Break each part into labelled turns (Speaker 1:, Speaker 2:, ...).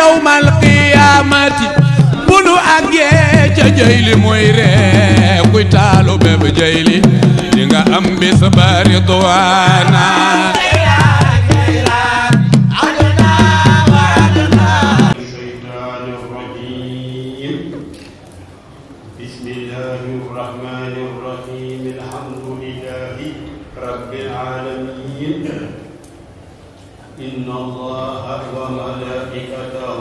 Speaker 1: yawmal qiyaamati bu nu àggee ca jayli mooy ree kuy taalu bépp jayli di nga am bis ba ridwaana
Speaker 2: إن الله وملائكته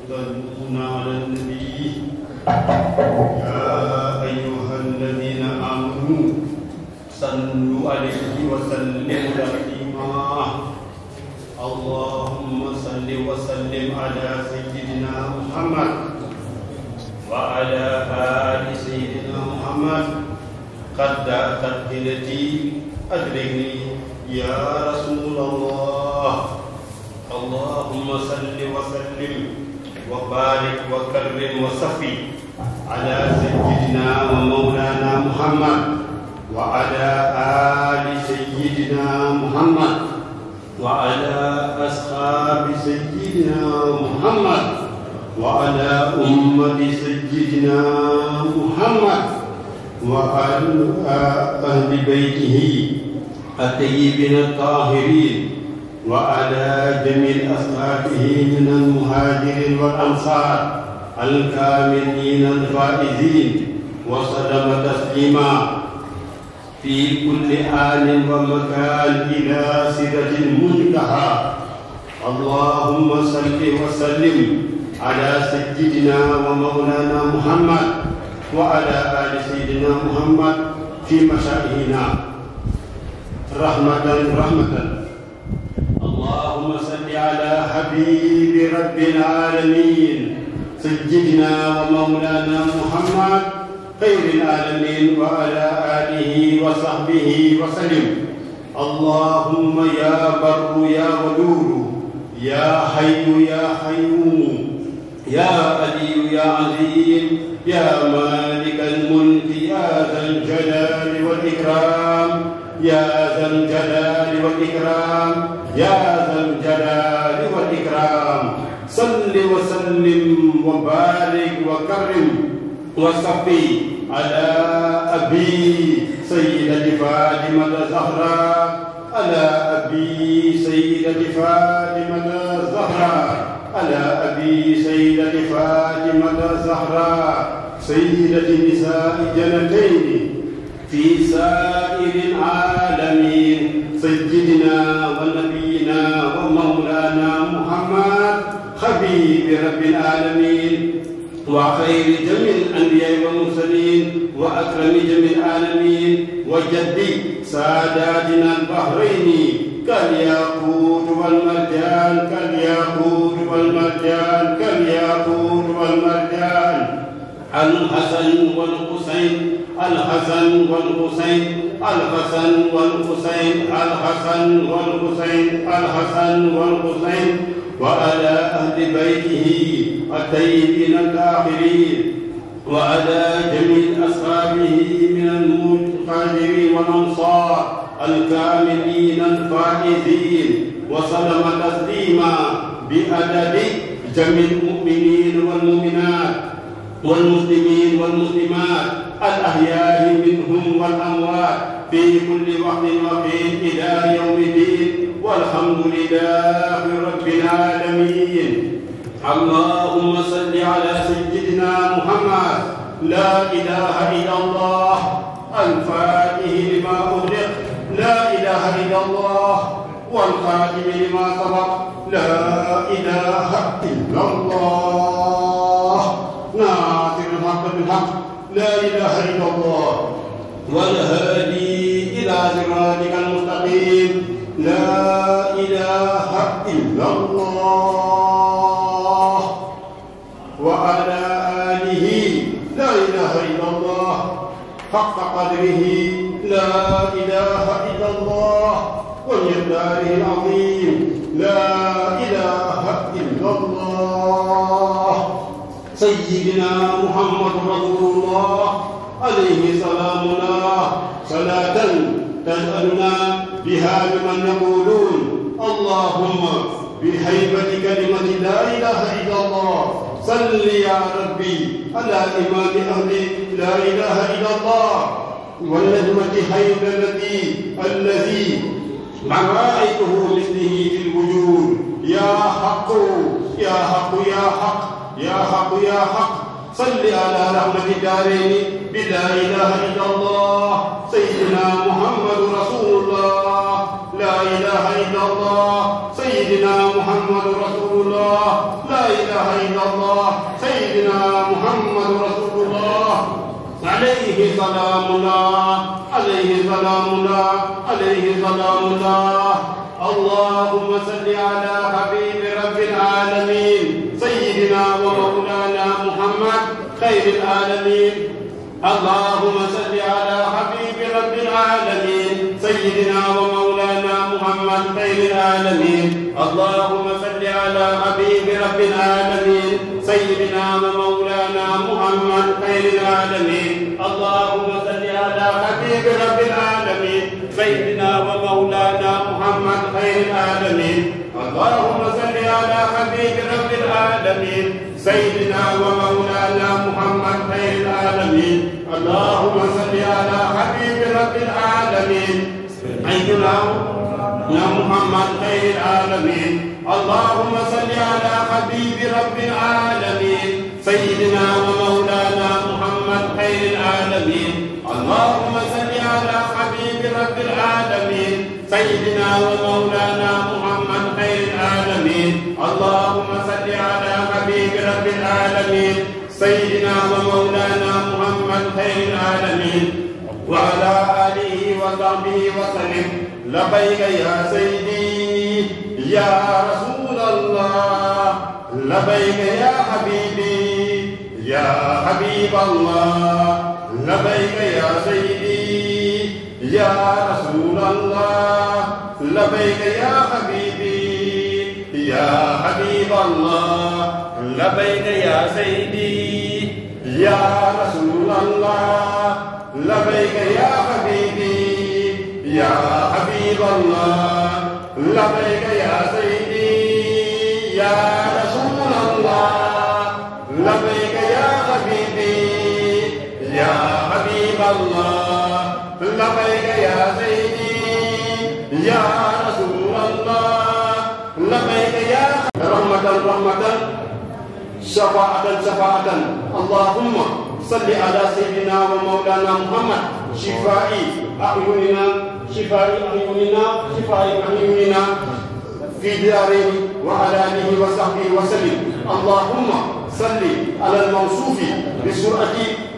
Speaker 2: يصلون على النبي يا أيها الذين آمنوا صلوا عليه وسلموا تسليما اللهم صل وسلم على سيدنا محمد وعلى آل سيدنا محمد قد تقبلتي أدركني يا رسول الله اللهم صل وسلم وبارك وكرم وصفي على سيدنا ومولانا محمد وعلى آل سيدنا محمد وعلى أصحاب سيدنا محمد وعلى أمة سيدنا محمد وعلى أهل بيته الطيبين الطاهرين وعلى جميع أصحابه من المهاجرين والأنصار الكاملين الفائزين وسلم تسليما في كل آن ومكان إلى سدرة المنتهى اللهم صل وسلم على سيدنا ومولانا محمد وعلى آل سيدنا محمد في مشائخنا رحمة اللهم صل على حبيب رب العالمين سيدنا ومولانا محمد خير العالمين وعلى آله وصحبه وسلم اللهم يا بر يا ودود يا حي يا قيوم يا علي يا عظيم يا مالك الملك يا ذا الجلال والإكرام يا ذا الجلال والإكرام يا ذا الجلال والإكرام صل وسلم وبارك وكرم وصفي على أبي سيدة فاطمة الزهراء على أبي سيدة فاطمة الزهراء على أبي سيدة فاطمة الزهراء سيدة نساء الجنتين في سائر العالمين سيدنا ونبينا ومولانا محمد حبيب رب العالمين وخير جميع الأنبياء والمرسلين وأكرم جميع العالمين وجدي ساداتنا البحرين كالياقوت والمرجان كالياقوت والمرجان كالياقوت والمرجان الحسن والحسين الحسن والحسين الحسن والحسين الحسن والحسين الحسن والحسين وعلى أهل بيته الطيبين الطاهرين وعلى جميع أصحابه من المهاجرين والأنصار الكاملين الفائزين وسلم تسليما بعدد جميع المؤمنين والمؤمنات والمسلمين والمسلمات الأحياء منهم والأموات في كل وقت وحين إلى يوم الدين والحمد لله رب العالمين اللهم صل على سيدنا محمد لا إله إلا الله الفاتح لما أغلق لا إله إلا الله والخاتم لما سبق لا إله إلا الله ناصر الحق بالحق لا إله إلا الله والهادي إلى صراطك المستقيم لا إله إلا الله وعلى آله لا إله إلا الله حق قدره لا إله إلا الله ومقداره العظيم لا إله إلا الله سيدنا محمد رسول الله عليه سلام الله صلاة تسألنا بها بمن يقولون اللهم بهيبة كلمة لا إله إلا صل يا ربي على إمام أهل لا إله إلا الله والنجمة حيدرتي الذي رأيته مثله في الوجود يا حق يا حق يا حق يا حق يا حق صل على رحمة الدارين بلا إله إلا الله سيدنا محمد رسول الله لا إله إلا الله سيدنا محمد رسول الله لا إله إلا الله سيدنا محمد رسول الله عليه سلام الله عليه سلام الله عليه سلام الله اللهم صل على حبيب رب العالمين سيدنا ومولانا محمد خير العالمين اللهم صل على حبيب رب العالمين سيدنا ومولانا محمد خير العالمين اللهم صل على حبيب رب العالمين سيدنا ومولانا محمد خير العالمين اللهم صل على حبيب رب العالمين سيدنا ومولانا محمد خير العالمين اللهم صل على حبيب رب العالمين سيدنا ومولانا محمد خير العالمين اللهم صل على حبيب رب العالمين سيدنا يا محمد خير العالمين اللهم صل على حبيب رب العالمين سيدنا ومولانا محمد خير العالمين اللهم صل على حبيب رب العالمين سيدنا ومولانا محمد خير العالمين اللهم صل على حبيب رب العالمين سيدنا ومولانا محمد خير العالمين وعلى آله وصحبه وسلم لبيك يا سيدي يا رسول الله لبيك يا حبيبي يا حبيب الله لبيك يا سيدي يا رسول الله لبيك يا حبيبي يا حبيب الله لبيك يا سيدي يا رسول الله لبيك يا حبيبي يا حبيب الله لبيك يا سيدي يا رسول الله لبيك يا حبيبي يا حبيب الله لبيك يا سيدي يا رسول الله لبيك يا رحمة شفاعة شفاعة اللهم صل على سيدنا ومولانا محمد شفاء أعيننا شفاء أعيننا شفاء أعيننا في دارين وعلى آله وصحبه وسلم اللهم صل على الموصوف بسرعة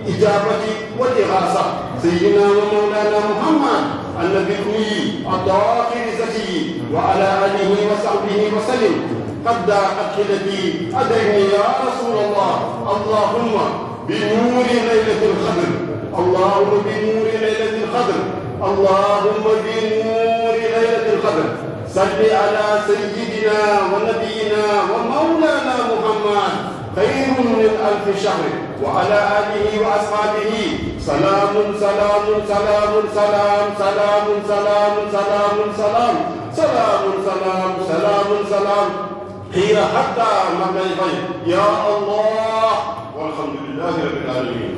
Speaker 2: إجابة والإغاثة سيدنا ومولانا محمد النبي الطاهر الزكي وعلى آله وصحبه وسلم قد ضاقت حيلتي أدرني يا رسول الله اللهم بنور ليلة القدر اللهم بنور ليلة القدر اللهم بنور ليلة القدر صل على سيدنا ونبينا ومولانا محمد خير من 1000 شهر وعلى آله وأصحابه سلام سلام سلام سلام سلام سلام سلام سلام سلام سلام سلام سلام هي حتى مبلغ الغيب يا الله والحمد لله رب العالمين.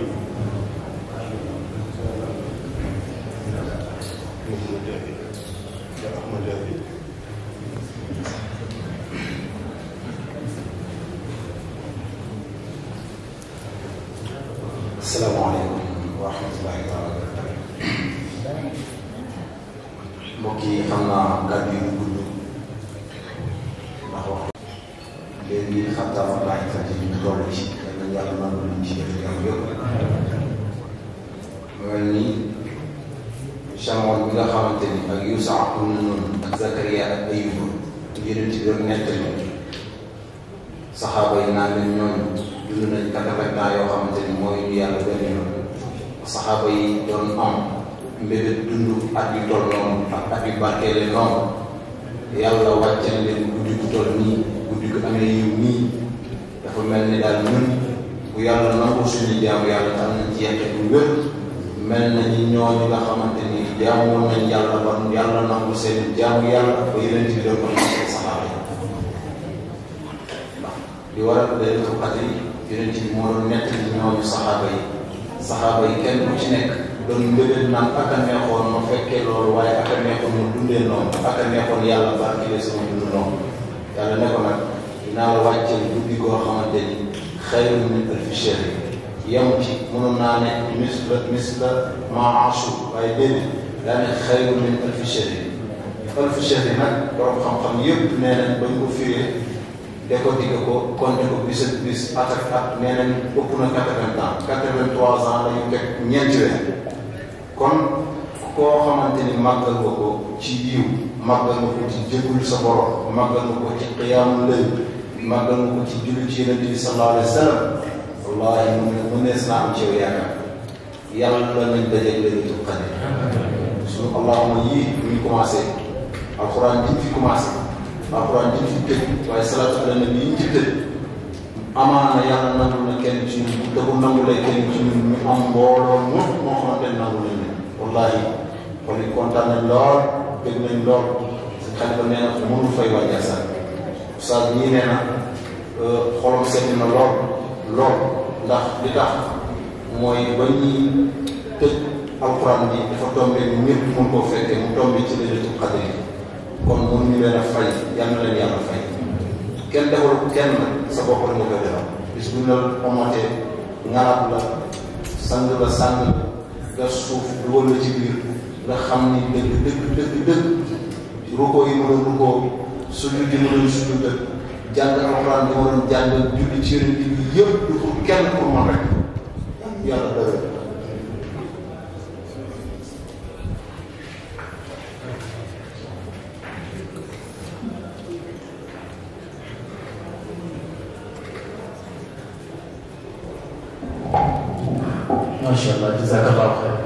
Speaker 3: Assalamualaikum warahmatullahi wabarakatuh. Mbokk yi xam naa kàddu yu gudd ndax wax léegi xataa bàyyi fa ci ñu toll ci dana yàlla nangu luñ ci def yàlla yëpp mel ni Chamoun bi nga xamante ni ak Yuusa ak noonu ak Zakariya ak Ayuba yonent bi doon nettali saxaaba yi naan leen ñooñu dund nañ 80 ans yoo xamante ni mooy ñu yàlla benn yoon saxaaba yi doon am mbébét dund at yu toll noonu ak at yu barkeele noonu yàlla wàcce na leen guddi gu toll nii guddi gu amee yiw nii dafa mel ni daal ñun bu yàlla nangu suñu jaamu yàlla am nañ ci yàqe bu wér mel na ñi ñooñu nga xamante ni jaamu nañ yàlla ba yàlla nangu seen jaamu yàlla ba yeneen ci doon ko saxaaba yi li waral laylatul qadr yonent bi moo doon nettali ñooñu saxaaba yi kenn ku ci nekk doon mbébét naan ak a neexoon ma fekkee loolu waaye ak a neexoon ma dundee noonu ak a neexoon yàlla barkeel sama dund noonu yàlla ne ko nag dinaa la wàcceel guddi goo xamante ni xayrun min alfi shahr yem ci mënoon naa ne misla maa asu waaye déedéet daa ne xayrun min alfi shahr nag borom xam-xam yëpp nee nañ bañ ko firee décortiqué ko compté ko bis ak bis at ak at nee nañ ëpp na 80 ans 83 ans la ñu teg ñeenti weer kon koo xamante ni màggal nga ko ci yiw màggal nga ko ci jéggul sa borom màggal nga ko ci qiyaamul layl màggal nga ko ci julli ci yonent bi sallallahu alayhi wa sallam wallahi mu nees naa am ci yow yaakaar yàlla nañ dajeeg laylatul qadr suñu allahuma yii ñu commencé alxuraan diñ fi commencé alxuraan diñ fi tëj waaye salaatu ala nabi yi ñu ci tëj amaana yàlla nangul na kenn ci ñun te bu nangulee kenn ci ñun ñu am mbooloo moo xamante ne nangul nañ leen wallahi kon it kontaan nañ lool dégg nañ lool seen xalifa nee na mënul fay wàññeeku sax oustaz ñii nee na xolam seet na lool ndax li tax mooy ba ñuy tëj alxuraan bi dafa tombé ñëpp mën koo fekkee mu tombé ci laylatul qadr yi kon mënuñu leen a fay yal na leen yàlla fay kenn defal kenn sa bopp la nga koy defal bis bu ñu la omatee ngarab la sang gas suuf dugal la ci biir nga xam ni dëgg rukkoo yi ma doon rukkoo sujud yi ma doon sujud dëgg jàng alxuraan bi ma doon jàng julli ci yonent bi yëpp du pour kenn pour man rek yàlla dëgg
Speaker 4: macha allah jazakallahu xayr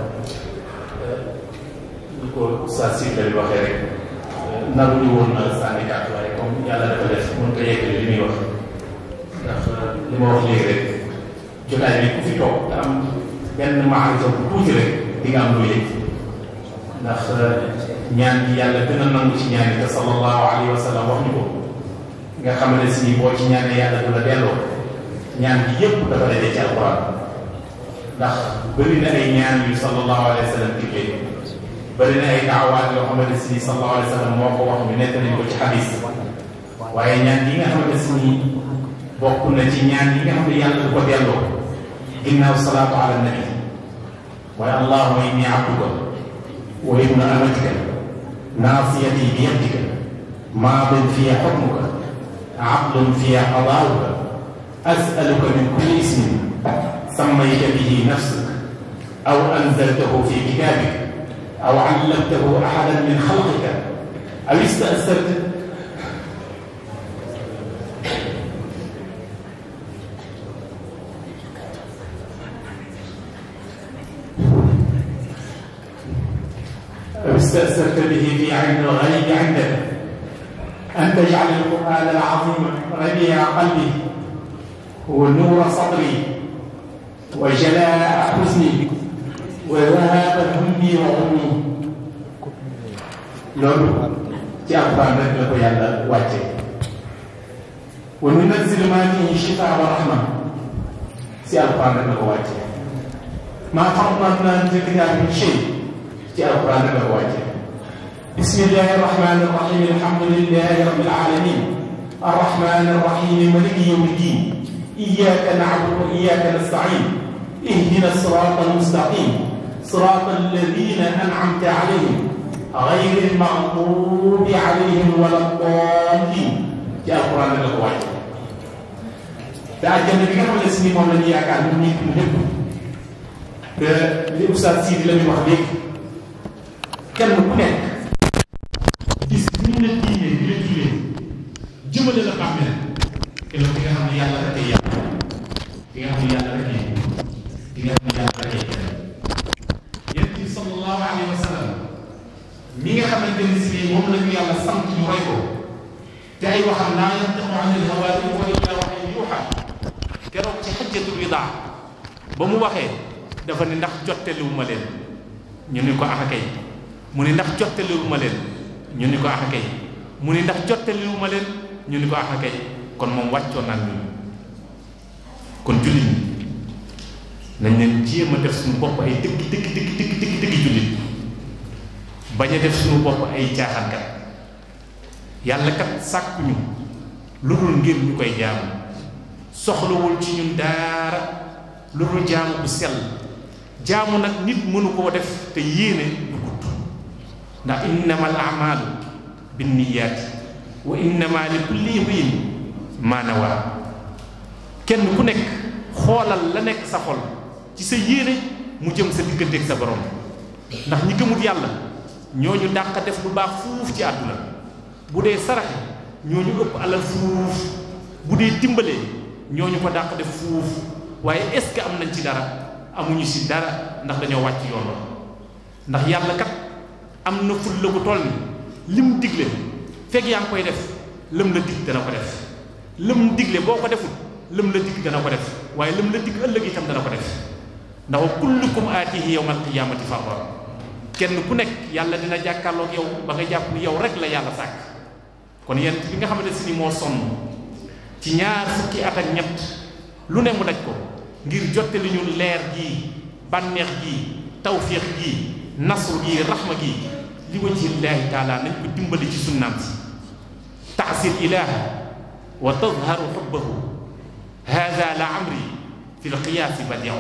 Speaker 4: ni ko Oustaz Sy lay waxee rek naru ñu woon na sànni kàddu waaye comme yàlla dafa def mën ko yeggale li muy wax ndax li ma wax léegi rek jotaay bi ku fi toog te am benn maarifa bu tuuti rek di nga am lu yëg ndax ñaan gi yàlla gën a nangu ci ñaan yi te sallallahu alayhi wa sallam wax ñu ko nga xam ne si boo ci ñaanee yàlla du la delloo ñaan gi yëpp dafa daje ci alquran ndax bëri na ay ñaan yu sallallahu alayhi wa sallam digle bëri na ay daawaat yoo xamante si sallallahu alayhi wa sallam moo ko wax ñu nekk nañ ko ci xadis waaye ñaan yi nga xamante si bokk na ci ñaan yi nga xam ne yàlla du ko delloo ginnaaw salaatu ala nabi waaye allahumma inni abduka wa ibnu amatika naasiyati bi yadika maadin fiya xukmuka adlun fiya qadaauka asaluka min kulli ismin سميت به نفسك أو أنزلته في كتابك أو علمته أحدا من خلقك أو استأثرت به في علم الغيب عندك أن تجعل القرآن العظيم ربيع قلبي ونور صدري وجلاء حزني وذهاب همي وغمي loolu ci alquran rek la ko yàlla wàcce wa nunazzilu maa fiihi shifaa wa rahma ci alquran rek la ko wàcce maa farratnaa fil kitaabi min shay ci alquran rek la ko wàcce bismillahi rahmani rahim alhamdulillahi rabbil alamin arrahmani arrahim maliki yawmi ddin iyyaka na'budu wa iyyaka nasta'in ihdina sirata almustaqim sirata alladhina an'amta alayhim غير المغضوب عليهم ولا الضالين ci alquran la ko wàcce te àjjana bi nga xam ne si ni moom la ñu yaakaar ñun nit ñi lépp te li Oustaz Sidi la ñu wax léegi kenn ku nekk gis bu ñu la diinee di la jullee jëmale la bàmmeel te loolu di nga xam ne yàlla rek ay yàlla di nga xam ne yàlla rek ay di nga xam ne yàlla rek ay yonent bi sallallahu alayhi wa sallam mi nga xamante ni si moom la ñu yàlla sant ñu roy ko te ay waxam laa yantiqu anil hawaa in huwa illaa wahyun yuuhaa keroog ci xajjatul widaa ba mu waxee dafa ne ndax jottaliwu ma leen ñu ni ko axa kay mu ne ndax jottaliwu ma leen ñu ni ko axa kay mu ne ndax jottaliwu ma leen ñu ni ko axa kay kon moom wàccoon naan ñun kon jullit ñi nañ leen jéem a def suñu bopp ay dëgg jullit bañ a def suñu bopp ay caaxaankat yàlla kat sàkkuñu lu dul ngir ñu koy jaamu soxlawul ci ñun daara lu dul jaamu bu sell jaamu nag nit mënu koo def te yéene du gudd ndax innamal a'maalu binniyaati wa innama li kulli imri'in maa nawaa kenn ku nekk xoolal la nekk sa xol ci sa yéene mu jëm sa digganteeg sa borom ndax ñi gëmut yàlla ñooñu dàq def lu baax fuuf ci àdduna bu dee saraxe ñooñu ëpp alal fuuf bu dee dimbalee ñooñu ko dàq def fuuf waaye est-ce que am nañ ci dara amuñu ci dara ndax dañoo wàcc yoon la ndax yàlla kat am na ful la bu toll ni lim digle fekk yaa ngi koy def lëm la dig dana ko def lëm digle boo ko deful lëm la dig dana ko def waaye lëm la dig ëllëg itam dana ko def ndax wa kullukum aatihi yawmal qiyaamati fardan kenn ku nekk yàlla dina jàkkaarloog yow ba nga jàpp ni yow rek la yàlla sàkk kon yent bi nga xamante si ni moo sonn ci ñaar fukki at ak ñett lu ne mu daj ko ngir jottali ñu leer gii bànneex gii tawfiix gii nasru gii raxma gii li wajhillaahi taala nañ ko dimbali ci sunnaam si taasir ilaaha wa tazharu xubbahu hada la amri fi lqiyaasi badiu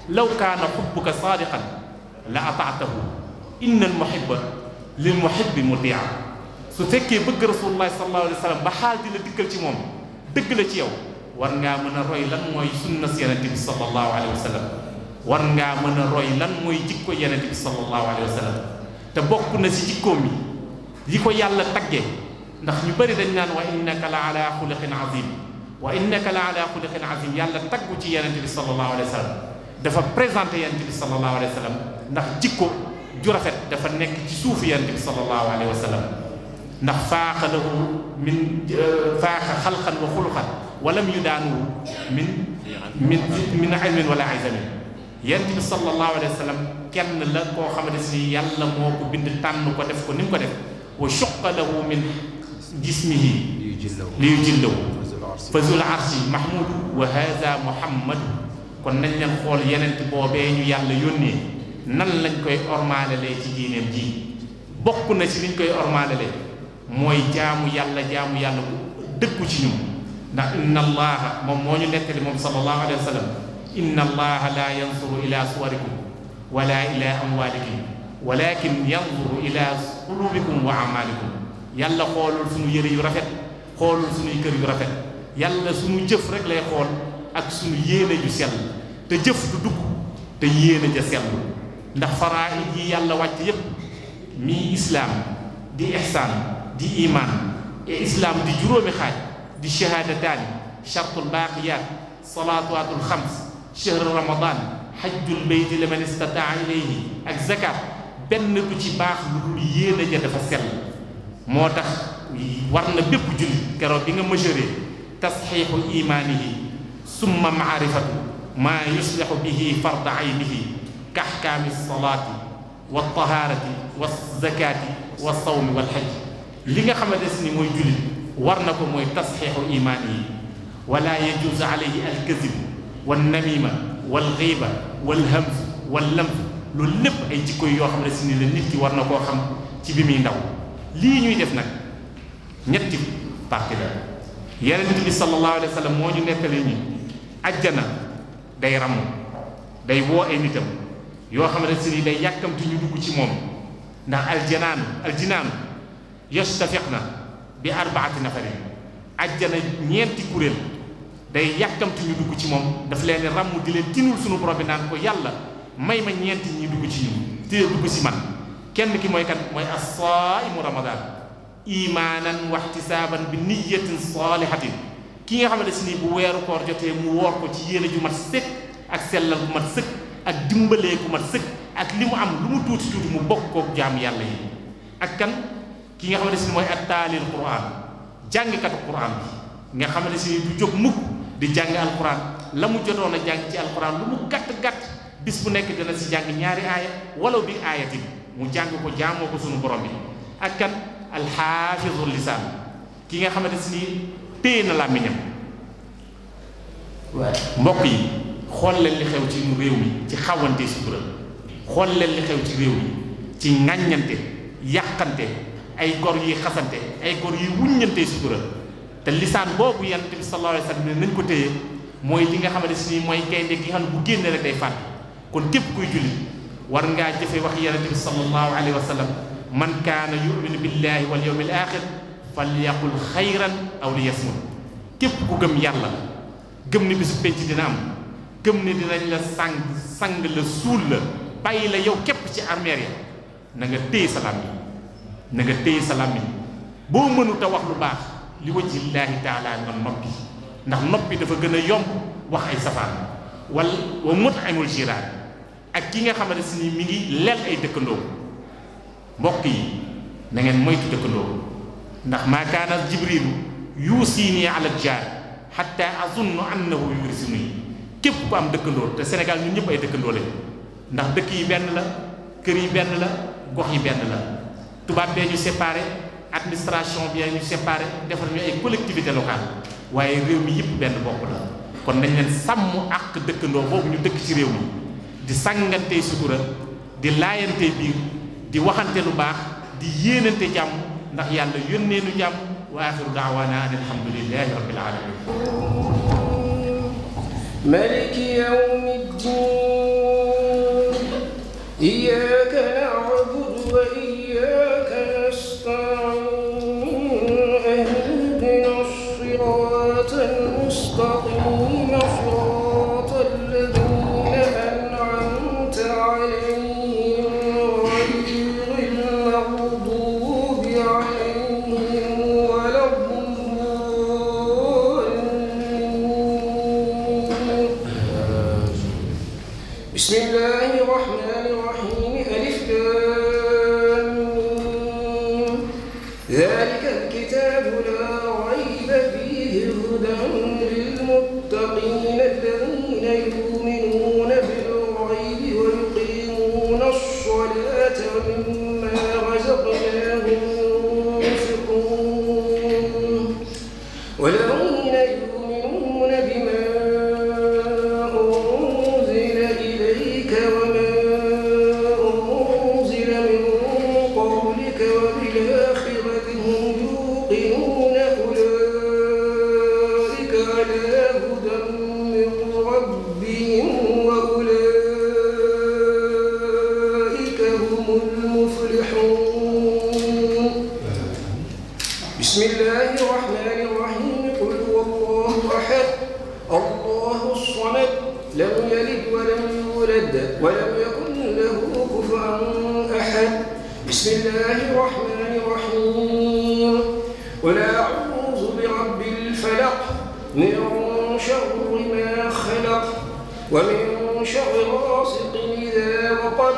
Speaker 4: law kaana xubbuka saadiqan la ataatahu inna almuhibba lil muhibbi mutia su fekkee bëgg rasulullahi sallallahu alayhi wa sallam ba xaal dina dikkal ci moom dëgg la ci yow war ngaa mën a roy lan mooy sunna si yonente bi sallallahu alayhi wa sallam war ngaa mën a roy lan mooy jikko yonente bi sallallahu alayhi wa sallam te bokk na si jikkoom yi ko yàlla tagge ndax ñu bëri dañ naan wa innaka la ala xuliqin azim wa innaka la ala xuliqin azim yàlla taggu ci yonente bi sallallahu alayhi wa sallam dafa présenté yonente bi sallallahu alayhi wa sallam ndax jikko ju rafet dafa nekk ci suufu yonente bi sallallahu alayhi wa sallam ndax faaxa lahu min faaxa xalqan wa xuluqan walam yudaanu min ilmin wala izamin yonent bi sallallahu alayhi wa sallam kenn la koo xamante si yàlla moo ko bind tànn ko def ko ni mu ko def wa shuqqa lahu min jismihi li yujillahu fa zul arshi mahmudu wa hada muhammadu kon nañ leen xool yonent boobee ñu yàlla yónnee nan lañ koy ormaalalee ci diineem ji bokk na ci liñ koy ormaalalee mooy jaamu yàlla bu dëggu ci ñun ndax inna allaha moom moo ñu nettali moom sallallahu alayhi wa sallam inna allaha la yansuru ila suwarikum wala ila amwalikum walakin yanzuru ila qulubikum wa amalikum yàlla xoolul suñu yëre yu rafet xoolul suñuy kër yu rafet yàlla suñu jëf rek lay xool ak suñu yéene ju sell te jëf du dugg te yéene ja sell ndax faraa'id yi yàlla wàcc yépp mi islaam di ihsaan di iman et islam di juróomi xaaj di shahaadataani chartul baaqiyaat salaawaatul xams shahru ramadan xajjul bayti liman istataa ilayhi ak zakat benn du ci baax lu dul yéene ja dafa sell moo tax war na bépp jullit keroog bi nga mesuré tasxiixu imaanihi summa maarifatu maa yuslixu bihi farda aynihi ka axkaami salaati wa tahaarati wa zakaati wa sawmi wal xaj li nga xamante ni mooy jullit war na ko mooy tasxiixu imaan yi wala yajuuzu alayhi alkazib wal namima wal xiiba wal hamz wal lamz loolu lépp ay jikko yoo xam ne si ni la nit ki war na koo xam ci bi muy ndaw lii ñuy def nag ñetti parti la yonent bi sallallahu alayhi wa sallam moo ñu nettali ñi ajjana day ramm day woo ay nitam yoo xam ne si ni day yàkkamti ñu dugg ci moom ndax aljinaanu yastafiqna bi arbaati nafarin ajjana ñeenti kuréel day yàkkamti ñu dugg ci moom daf leen ràmm di leen tinul suñu borom bi naan ko yàlla may ma ñeenti ñi dugg ci ñu te dugg si man kenn ki mooy kan mooy as-saa'imu ramadan imaanan wa ihtisaaban bi niyyatin saalihatin ki nga xamante si ni bu weeru koor jotee mu woor ko ci yéene ju mat sëkk ak sellal bu mat sëkk ak dimbalee ku mat sëkk ak li mu am lu mu tuuti tuuti mu bokk kook jaam yàlla yi ak kan ki nga xamante si ni mooy at-taalil quran jàngkatu quran bi nga xamante si ni du jóg mukk di jàng alquran la mu jotoon a jàng ci alquran lu mu gàtt-gàtt bis bu nekk dina si jàng ñaari aaya walaw bi aayatin mu jàng ko jaamoo ko sunu borom bi ak kan alxaafizul lisaan ki nga xamante si ni téye na làmmiñam mbokk yi xool leen li xew ci réew mi ci xawante sutura xool leen li xew ci réew mi ci ŋàññante yàqante ay gor yi xasante ay gor yi wuññante sutura te lisaan boobu yonent bi sallallahu alayhi wa sallam nañ ko téye mooy li nga xamante si mooy gaynde gi nga xam ne bu génne rek day fàtt kon képp kuy jullit war ngaa jëfe wax yonent bi sallallahu alayhi wa sallam man kaana yuminu billahi wal yawmil axir falyaqul xayran aw liyasmut képp ku gëm yàlla gëm ni bisu penc dina am gëm ni dinañ la sang la suul la bàyyi la yow képp ci armeer ya na nga téye sa làmmiñ na nga téye sa làmmiñ boo mënut a wax lu baax li wajhillaahi taala nga noppi ndax noppi dafa gën a yomb wax ay safaan wa mut'imul jiraan ak ki nga xamante si ni mi ngi lel ay dëkkandoo mbokk yi na ngeen moytu dëkkandoo ndax maa kaana jibrilu yuusiini ala jaar xatta azunnu annahu yursini képp ku am dëkkandoo te Sénégal ñun ñëpp ay dëkkandoo lañ ndax dëkk yi benn la kër yi benn la gox yi benn la tubaab bee ñu séparé administration bi ñu séparé defar ñu ay collectivité locale waaye réew mi yëpp benn bopp la kon nañ leen sàmm ak dëkkandoo boobu ñu dëkk ci réew mi di sàngante sutura di laayante biir di waxante lu baax di yéenante jàmm ndax yàlla yónnee nu jàmm wa axiru daawaana an alhamdulillahi rabbil alamin
Speaker 5: maliki yawmi ddin iyyaka na'budu wa iyyaka nasta'in ihdina as-siratal mustaqim siratal ladhina an'amta 'alayhim ghayril maghdubi 'alayhim بسم الله الرحمن الرحيم ألف لام ميم ذلك الكتاب لا ريب فيه هدى للمتقين الذين يؤمنون بالغيب ويقيمون الصلاة ومما رزقناهم ينفقون والذين يؤمنون بما بسم الله الرحمن الرحيم قل هو الله أحد الله الصمد لم يلد ولم يولد ولم يكن له كفوا أحد بسم الله الرحمن الرحيم قل أعوذ برب الفلق من شر ما خلق ومن شر غاسق إذا وقب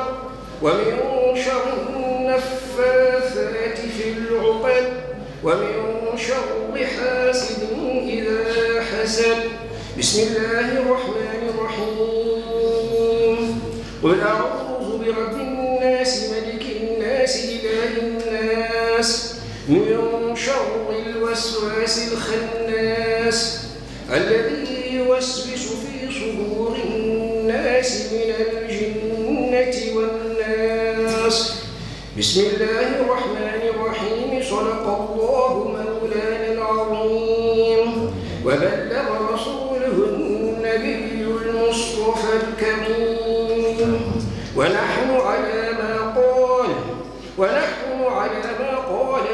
Speaker 5: ومن شر النفاثات في العقد ومن شر حاسد إذا حسد بسم الله الرحمن الرحيم قل أعوذ برب الناس ملك الناس إله الناس من شر الوسواس الخناس الذي يوسوس في صدور الناس من الجنة والناس بسم الله الرحمن الرحيم صدق الله مولانا العظيم وبلغ رسوله النبي المصطفى الكريم ونحن على ما قال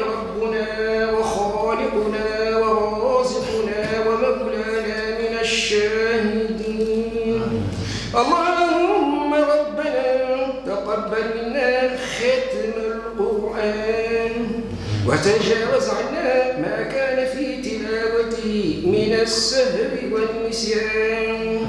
Speaker 5: ربنا وخالقنا ورازقنا ومولانا من الشاهدين اللهم ربنا تقبل منا ختم القرآن وتجاوز عنا ما كان في تلاوته من السهو والنسيان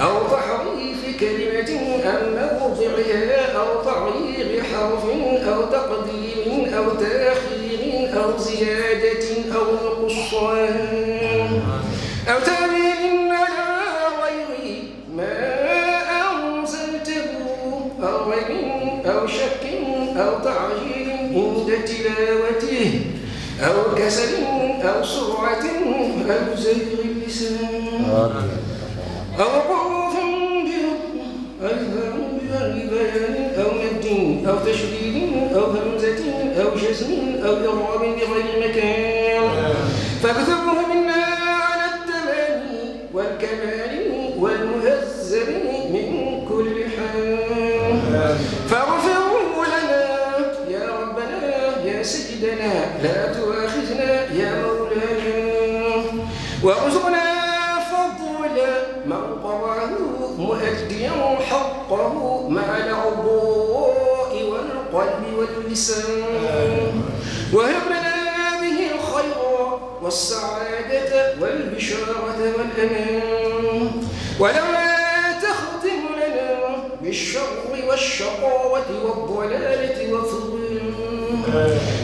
Speaker 5: أو تحريف كلمة أو موضعها أو تغيير حرف أو تقديم أو تأخير أو زيادة أو نقصان أو تأويل على غير ما أنزلته أو ريب أو شك أو تعجيل عند تلاوته أو كسل أو سرعة أو زيغ اللسان أو حروف ببيان أو مد أو تشديد أو همزة أو جزم أو إضراب بغير مكان فاكتبه منا على التمام والكمال والمهذب من كل حال فاغفره لنا يا ربنا يا سيدنا لا تؤاخذنا يا مولانا وارزقنا فضل من قرأه مؤديا حقه مع الأعضاء والقلب واللسان وهب لنا به الخير والسعادة والبشارة والأمان ولا تختم لنا بالشر والشقاوة والضلالة والظلم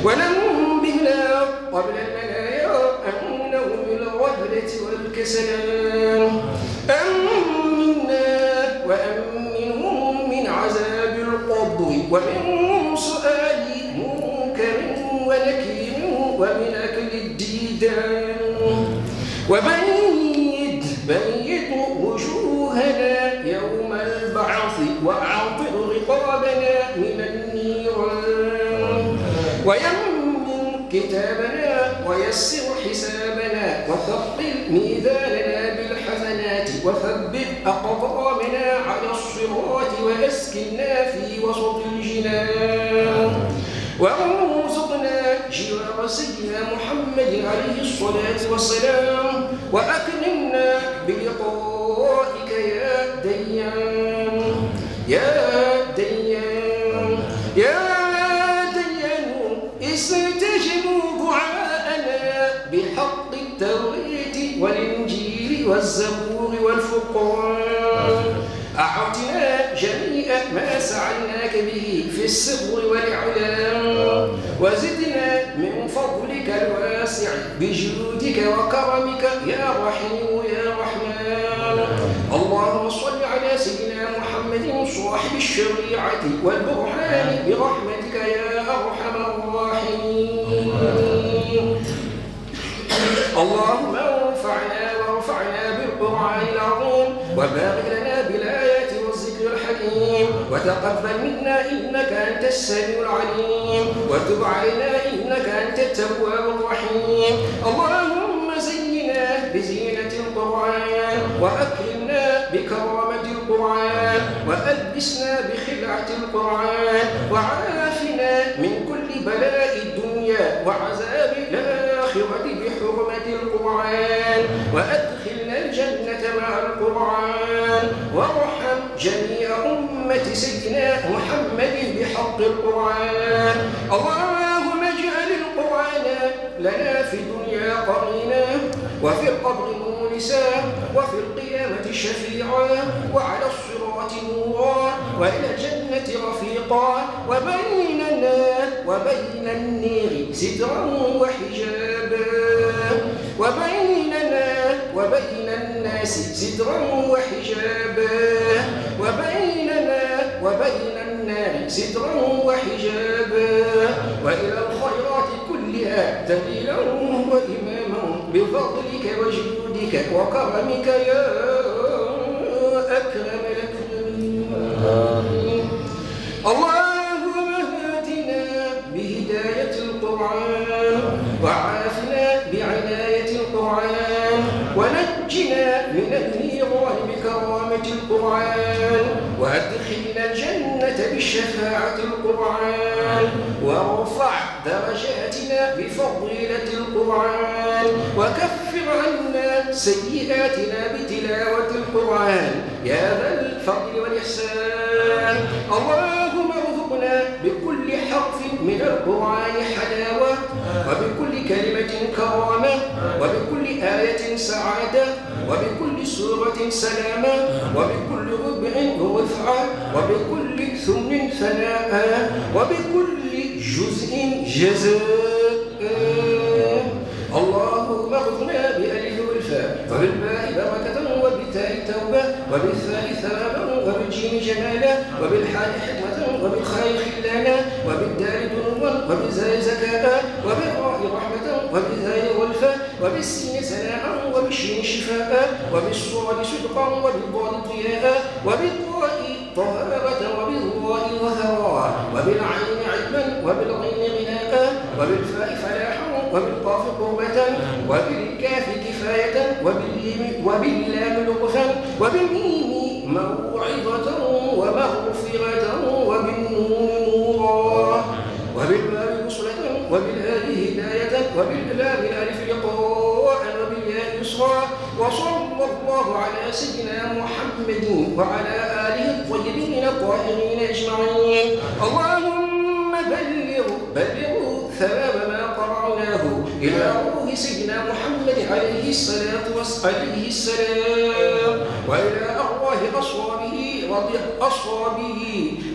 Speaker 5: وننبهنا قبل المنايا أنه بالغفلة والكسلان أمنا وأمنهم من عذاب القبر ومن سؤال منكر ونكير ومن أكل الديدان وبيد وجوهنا يوم البعث وأعطر رقابنا من النيران ويمن كتابنا ويسر حسابنا وثقل ميزاننا بالحسنات وثبت أقدامنا على الصراط وأسكننا في وسط الجنان وارزقنا جوار سيدنا محمد عليه الصلاة والسلام وأكرمنا بلقائك يا ديان يا ديان يا ديان استجبوا دعاءنا بحق التوراة والإنجيل والزبور والفرقان أعطنا جميع ما سعيناك به في السر والإعلان وزدنا من فضلك الواسع بجودك وكرمك يا رحيم يا رحمن اللهم صل على سيدنا محمد صاحب الشريعة والبرهان برحمتك يا أرحم الراحمين اللهم انفعنا وارفعنا بالقرآن العظيم وبارك لنا بالآيات والذكر الحكيم وتقبل منا إنك أنت السميع العليم وتب علينا إنك أنت التواب الرحيم اللهم زينا بزينة القرآن وأكرمنا بكرامة القرآن وألبسنا بخلعة القرآن وعافنا من كل بلاء الدنيا وعذاب الآخرة بحرمة القرآن وأدخلنا الجنة مع القرآن وارحم جميع أمة سيدنا محمد بحق القرآن اللهم اجعل القرآن لنا في الدنيا قرينا وفي القبر مونسا وفي القيامة شفيعا وعلى الصراط نورا وإلى الجنة رفيقا وبيننا وبين النير سترا وحجابا وبيننا وبين الناس سترا وحجابا وبيننا وبين النار سترا وحجابا وإلى الخيرات كلها دليلا وإماما بفضلك وجودك وكرمك يا أكرم الأكرمين اللهم اهدنا بهداية القرآن وعافنا بعناية القرآن ونجنا من النيران بكرامة القرآن وأدخلنا الجنة بشفاعة القرآن وارفع درجاتنا بفضيلة القرآن وكفر عنا سيئاتنا بتلاوة القرآن يا ذا الفضل والإحسان اللهم ارزقنا بكل حرف من القرآن حلاوة وبكل كلمة كرامة وبكل آية سعادة وبكل سورة سلامة وبكل ربع رفعة وبكل ثمن ثناء وبكل جزء جزاء اللهم اغفرنا بألف والفاء وبالباء بركة وبالتاء توبة وبالثاء ثوابا وبالجيم جمالا وبالحاء حكمة وبالخاء خلانا وبالدال ذنوبا وبالزاء زكاة وبالراء رحمة وبالزاء والفاء وبالسين سناء وبالشين شفاء شفاء وبالصاد صدقا وبالضاد ضياء وبالضاء طهارة وبالضاء ظهرا وبالعين علما وبالغين غناء وبالفاء فلاحا وبالقاف قربة وبالكاف كفاية وباللام لطفا وبالميم موعظة ومغفرة وبالنون نورا وبالباء وصلة وبالهاء هداية وباللام الألف لقاء وبالياء يسرا وصلى الله على سيدنا محمد وعلى آله الطيبين الطاهرين أجمعين. اللهم بلغوا ثواب ما قرأناه إلى روح سيدنا محمد عليه السلام وإلى أرواح أصحابه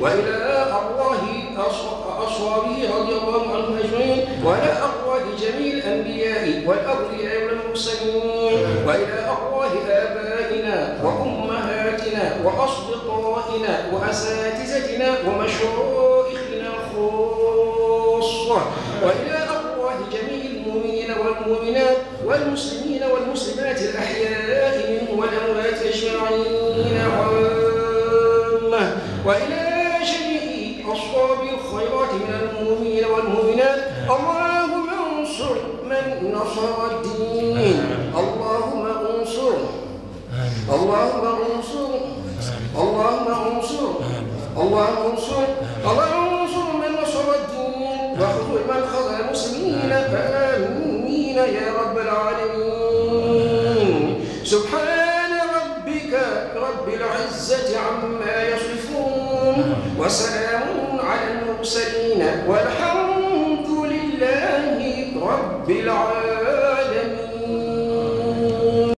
Speaker 5: وإلى أرواح أصحابه رضي الله عنهم أجمعين وإلى أرواح جميع الأنبياء والأولياء والمرسلين وإلى أرواح آبائنا وأمهاتنا وأصدقائنا وأساتذتنا ومشايخنا خاصة وإلى أرواح جميع المؤمنين والمؤمنات والمسلمين والمسلمات الأحياء منهم والأموات أجمعين عامة وإلى جميع أصحاب الخيرات من المؤمنين والمؤمنات. اللهم انصر من نصر الدين. اللهم انصر اللهم انصر اللهم انصر اللهم انصر اللهم انصر من نصر الدين واخذل من خذل المسلمين. آمين يا رب العالمين. سبحان ربك رب العزة عما يصفون وسلام على المرسلين والحمد لله رب العالمين.